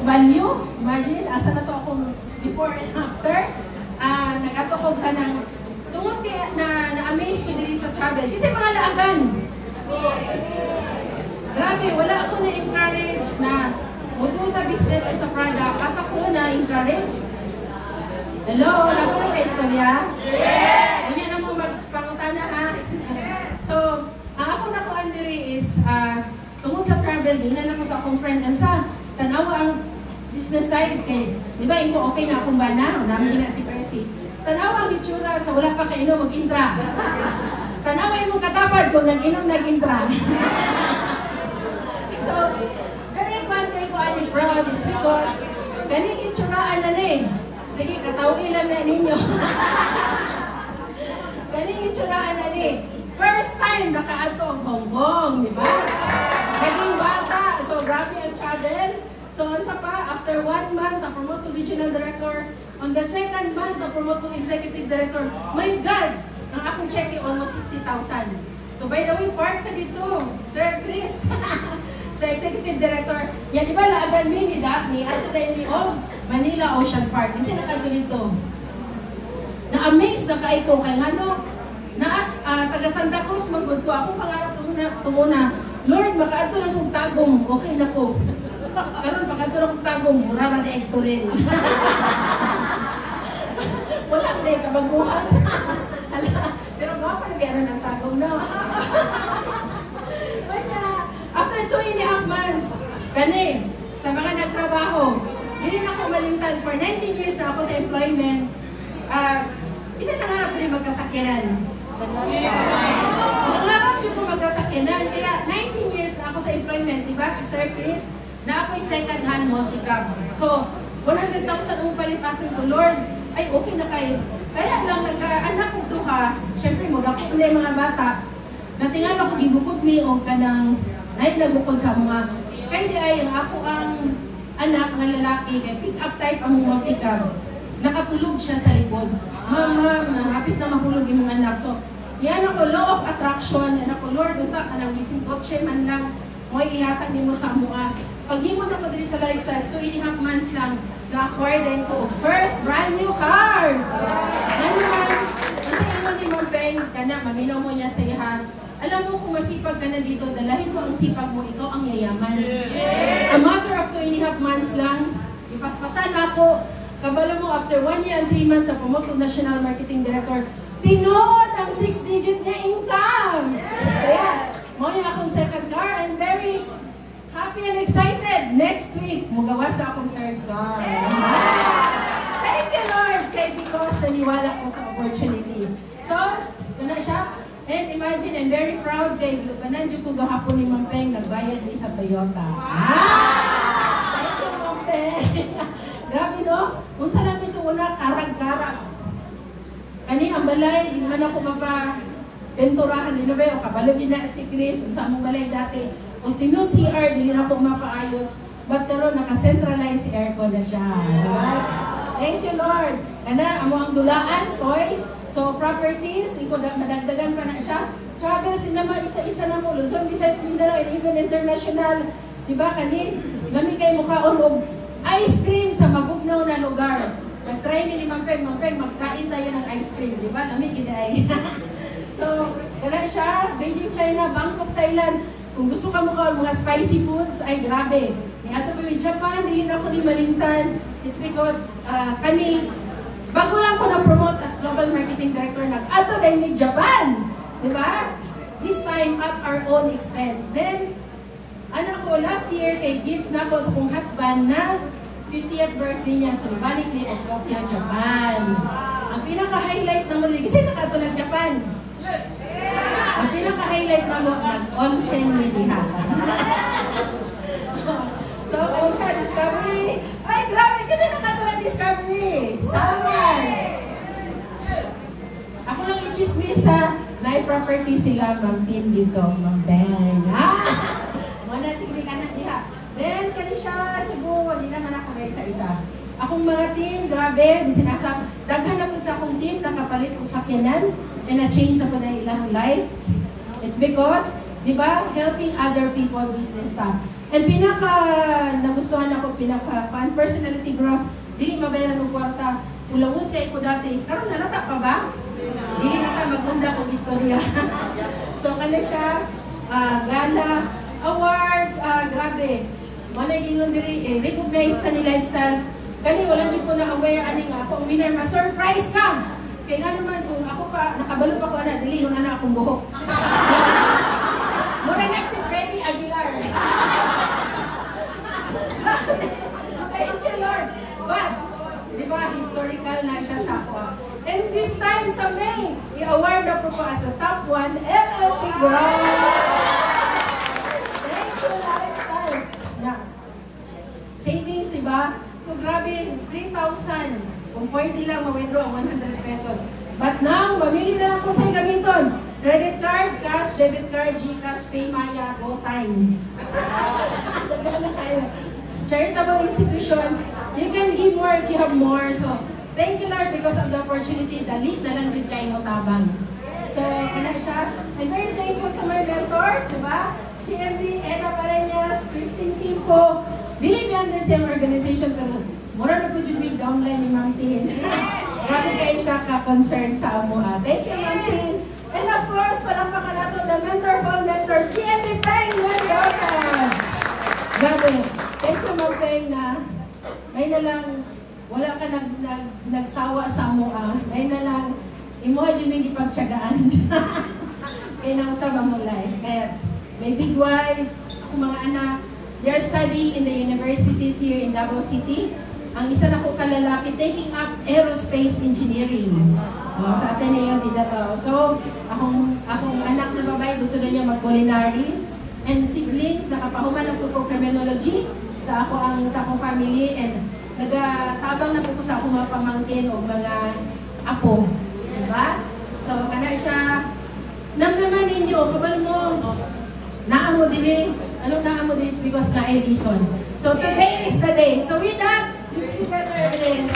value. Imagine, asa na to akong before and after. Nagatukog ka ng tungod na-amaze ko dito sa travel. Kasi mga laagan. Grabe, wala ako na-encourage na muto sa business o sa product. Asa ko na-encourage. Hello, wala ko na ka-istorya? Yes! Hindi na mo magpangutana ha. So, ang ako na ko Andiri is, tungod sa travel, ginan ako sa akong friend, sa tanawa ang business side kay, di ba, imo okay na akong bana, namin na si Presi. Tanawa ang itsura sa wala pa kaino mag-intra. Tanawa imong katapad kung nag-inom nag-intra. So, very fun kay ko ani proud. It's because, kaning itsuraan na ni. Sige, katawin lang na ninyo. Kaning itsuraan na ni. First time naka-add ko ang Hong Kong, di ba? Naging bata. So, grabe ang travel. So, onsa pa, after 1 month, na-promote to regional director. On the 2nd month, na-promote to executive director. My God! Ang akong check almost 60,000. So, by the way, part ka dito, Sir Chris. Sa executive director. Yan, di ba, laaban ni Ato Daymi of Manila Ocean Park. Kasi nakado dito. Na-amaze na kayo kay ano, taga Santa Cruz, magod ko. Ako pangarap tumuna, Lord, makaato lang kong tagong, okay na ko. Karon makaato lang kong tagong, murara na ektorel. Wala na yung kabaguhan. Pero mga panagyaran ng tagong, no? After 2.5 months, kani, sa mga nagtrabaho, hindi na ako malintad. For 19 years ako sa employment, isa nangarap rin magkasakiran. Nangarap yun ko magkasakiran. Kaya 19 years ako sa employment, di ba, Sir Chris, na ako'y second hand multi-cab. So, 100,000 ang palit atin ko, Lord, ay okay na kayo. Kaya lang, nagka-anak ko duha, syempre mo, dako na yung mga bata, natingan ako, gibukod mi o kanang, nagbukod sa mga, kaya di ay, ako ang anak ng lalaki, kaya pick up type ang multi-cab. Nakatulog siya sa likod. Mama, hapit na mahulog yung mga anak. So, yan ako, law of attraction. Yan ako, Lord, unta ka ng bising kotse man lang, mo'y ihatag ni mo sa mua. Pag himon ako dito sa lifestyles, 2.5 months lang, na-acquire din ko first brand new car. Ano man, kasi imo ni Ma'am Peng, kana, maminaw mo niya sa iha. Alam mo kung masipag ka na dito, dalahin mo ang sipag mo, ito ang yayaman. A matter of 2.5 months lang, ipaspasan ako. Kabalo mo, after 1 year and 3 months sa promote ng National Marketing Director, tinood ang 6-digit niya income! Kaya, mo niya akong second car. I'm very happy and excited. Next week, magawas na akong third car. Thank you, Lord! Kaya because naniwala ko sa opportunity. So, doon na siya. And imagine, I'm very proud kay Pananjo ko gahapon ni Ma'am Peng, nagbayad ni sa Toyota. Thank you, Ma'am Peng! Grabe, no? Unsa lang ito una, karag-karag. Kani, ang balay, di man ako mapapenturahan. Di na ba, o kabalo din na si Chris, unsa among balay dati. Ultimo CR, di na ako mapaayos. But karon naka-centralize si aircon na siya. Diba? Thank you, Lord. Kana, amo ang dulaan, toy. So, properties, madagdagan pa na siya. Travels, naman, isa-isa na mo. Luzon, Visayas, Mindanao, and even international. Diba, kani, lami kayo mukhaon og ice cream sa mabugnaw na lugar. Nag-try ni Ma'am Peng, magkain tayo ng ice cream, di ba? Lamig giday. So, kaya siya, Beijing, China, Bangkok, Thailand. Kung gusto ka mukha mga spicy foods, ay grabe. Ni ato pa with Japan, hindi ako ni malintan. It's because, kani, bago lang ko na-promote as Global Marketing Director, nag-ato dahil ni Japan. Di ba? This time at our own expense. Then, anak ko, last year, kay gift na ko sa kong husband na 50th birthday niya. So, nabalik ni Tokyo, Japan. Ang pinaka-highlight na mo, kasi nakatulag Japan. Ang pinaka-highlight na mo, nag-onsen ni Diha. So, kung siya, Discovery. Ay, grabe, kasi nakatulag Discovery. Saman. Ako lang i-chismisa, na-property sila, Ma'am Tin dito, Ma'am Beng. Muna, sige ka na diha. Then, kani siya, siguro, hindi naman ako may isa-isa. Akong mga team, grabe, bisinasa, daghan na po sa akong team, nakapalit ko sakyanan, and na-change na po na ilang life. It's because, di ba, helping other people business ta. And pinaka nagustuhan ako, pinaka personality growth, dili mabayaran ng kwarta. Ulawod kay ko dati. Karon nalata pa ba? Dili na ka magunda kong istorya. So kana siya, gala, awards, grabe. Manay gingon diri, recognize ka ni lifestyles. Kani wala jud ko na aware ani nga ako winner ma surprise ka. Kaya nga naman kung ako pa nakabalo pa ko ana dili na akong buhok. Mura next si Freddy Aguilar. Thank you Lord. But di ba historical na siya sa ako. And this time sa May, i-award ako po as a top 1 LLP Girl. Thank you lifestyles. Now, savings, di ba? Kung grabe, 3,000. Kung pwede lang ma-withdraw ang 100 pesos. But now, mamili na lang kung sa'yo gamiton. Credit card, cash, debit card, GCash, PayMaya, GoTime. Dagana kayo. Charitable institution, you can give more if you have more. So, thank you Lord because of the opportunity. Dali na lang din kayo matabang. So, ano siya? I'm very thankful to my mentors, di ba? GMD, Eda Pareñas, Christine Kimpo. Dili mi understand organization, pero mura na po yung big downline ni Ma'am Tin. Grabe kayo siya ka-concern sa amo. Thank you, Ma'am Tin. And of course, palampakan nato the mentor for mentors, GMD Peng Mendoza. Grabe. Thank you, Ma'am Peng, na may na lang, wala ka nagsawa sa amo. May na lang, imuha dyan may ipagtsagaan. Kaya nang sa mo life. Kaya, may big why, ako mga anak, they are studying in the universities here in Davao City. Ang isa na ko kalalaki, taking up aerospace engineering. Sa Ateneo di Davao. So, akong anak na babae, gusto na niya mag-culinary. And siblings, nakapahuman ang po criminology sa akong family. And nagatabang na po sa akong mga pamangkin o mga apo. Diba? So, kana siya, namnaman ninyo, kabal mo, naamo din anong naamo din? It's because na ay reason. So today is the day. So with that, let's together and